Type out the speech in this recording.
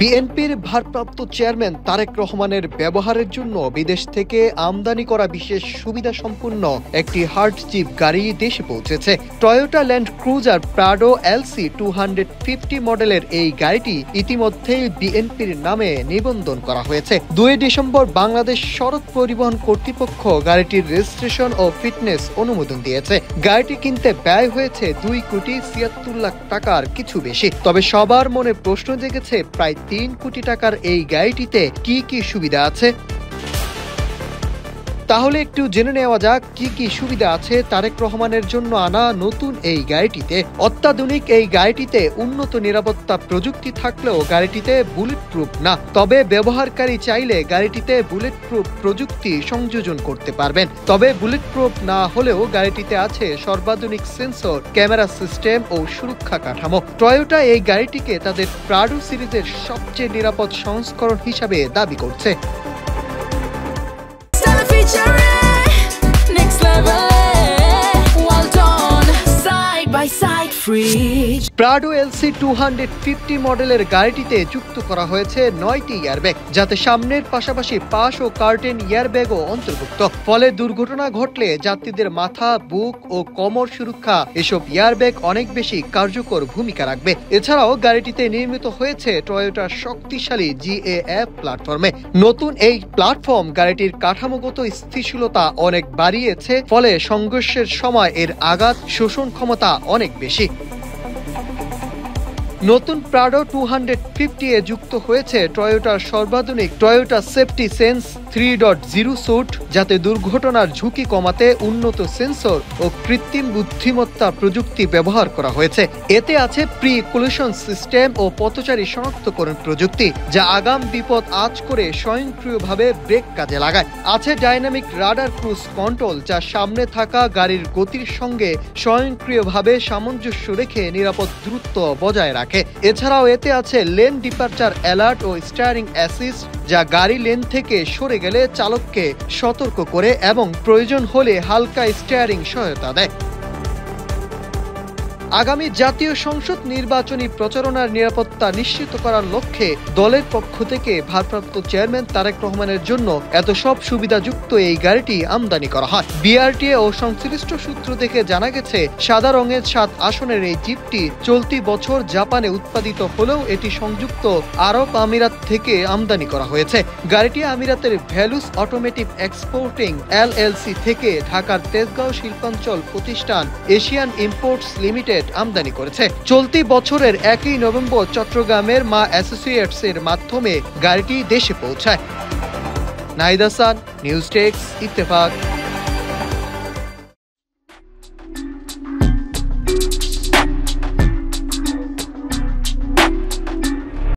বিএনপির ভারপ্রাপ্ত চেয়ারম্যান তারেক রহমানের ব্যবহারের জন্য বিদেশ থেকে আমদানি করা বিশেষ সুবিধা সম্পন্ন একটি হার্ড জিপ গাড়ি দেশে পৌঁছেছে। Toyota land cruiser Prado LC 250 মডেলের এই গাড়িটি ইতিমধ্যেই বিএনপির নামে নিবন্ধন করা হয়েছে। 2 ডিসেম্বর বাংলাদেশ সড়ক পরিবহন কর্তৃপক্ষ গাড়িটির রেজিস্ট্রেশন ও ফিটনেস অনুমোদন দিয়েছে। গাড়িটি কিনতে ব্যয় হয়েছে 2,76 লাখ টাকার কিছু বেশি। তবে সবার মনে প্রশ্ন জেগেছে প্রায় 3 কোটি টাকার এই গাড়িটিতে কি কি সুবিধা আছে। তাহলে একটু জেনে নেওয়া যাক কি কি সুবিধা আছে তারেক রহমানের জন্য আনা নতুন এই গাড়িটিতে। অত্যাধুনিক এই গাড়িটিতে উন্নত নিরাপত্তা প্রযুক্তি থাকলেও গাড়িটিতে বুলেট প্রুফ না। তবে ব্যবহারকারী চাইলে গাড়িটিতে বুলেট প্রুফ প্রযুক্তি সংযোজন করতে পারবেন। তবে বুলেট প্রুফ না হলেও গাড়িটিতে আছে সর্বাধুনিক সেন্সর, ক্যামেরা সিস্টেম ও সুরক্ষা কাঠামো। টয়োটা এই গাড়িটিকে তাদের প্রাডো সিরিজের সবচেয়ে নিরাপদ সংস্করণ হিসাবে দাবি করছে। প্রাডো এলসি 250 মডেলের গাড়িটিতে যুক্ত করা হয়েছে 9টি এয়ারব্যাগ, যাতে সামনের পাশাপাশি পাশ ও কার্টেন এয়ারব্যাগও অন্তর্ভুক্ত। ফলে দুর্ঘটনা ঘটলে যাত্রীদের মাথা, বুক ও কোমর সুরক্ষা এসব এয়ারব্যাগ অনেক বেশি কার্যকর ভূমিকা রাখবে। এছাড়াও গাড়িটিতে নির্মিত হয়েছে টয়োটার শক্তিশালী GAF প্ল্যাটফর্মে। নতুন এই প্ল্যাটফর্ম গাড়িটির কাঠামোগত স্থিতিশীলতা অনেক বাড়িয়েছে, ফলে সংঘর্ষের সময় এর আঘাত শোষণ ক্ষমতা অনেক বেশি। নতুন প্রাডো 250 এ যুক্ত হয়েছে টয়োটার সর্বাধুনিক টয়োটা সেফটি সেন্স 3.0 স্যুট, যাতে দুর্ঘটনার ঝুঁকি কমাতে উন্নত সেন্সর ও কৃত্রিম বুদ্ধিমত্তা প্রযুক্তি ব্যবহার করা হয়েছে। এতে আছে প্রি কোলিশন সিস্টেম ও পথচারী শনাক্তকরণ প্রযুক্তি, যা আগাম বিপদ আঁচ করে স্বয়ংক্রিয়ভাবে ব্রেক কাজে লাগায়। আছে ডাইনামিক রাডার ক্রুজ কন্ট্রোল, যা সামনে থাকা গাড়ির গতির সঙ্গে স্বয়ংক্রিয়ভাবে সামঞ্জস্য রেখে নিরাপদ দূরত্ব বজায় রাখে। এছাড়াও এতে আছে লেন ডিপারচার অ্যালার্ট ও স্টিয়ারিং অ্যাসিস্ট, যা গাড়ি লেন থেকে সরে গেলে চালককে সতর্ক করে এবং প্রয়োজন হলে হালকা স্টিয়ারিং সহায়তা দেয়। আগামী জাতীয় সংসদ নির্বাচনী প্রচারণার নিরাপত্তা নিশ্চিত করার লক্ষ্যে দলের পক্ষ থেকে ভারপ্রাপ্ত চেয়ারম্যান তারেক রহমানের জন্য এত সব সুবিধাযুক্ত এই গাড়িটি আমদানি করা হয়। বিআরটিএ ও সংশ্লিষ্ট সূত্র থেকে জানা গেছে, সাদা রঙের 7 আসনের এই জিপটি চলতি বছর জাপানে উৎপাদিত হলেও এটি সংযুক্ত আরব আমিরাত থেকে আমদানি করা হয়েছে। গাড়িটি আমিরাতের ভ্যালুস অটোমেটিভ এক্সপোর্টিং LLC থেকে ঢাকার তেজগাঁও শিল্পাঞ্চল প্রতিষ্ঠান এশিয়ান ইম্পোর্টস লিমিটেড আমদানি করেছে। চলতি বছরের 1 নভেম্বর চট্টগ্রামের মা অ্যাসোসিয়েটস এর মাধ্যমে গাড়িটি দেশে পৌঁছায়। Nahid Hasan, news desk, Ittefaq.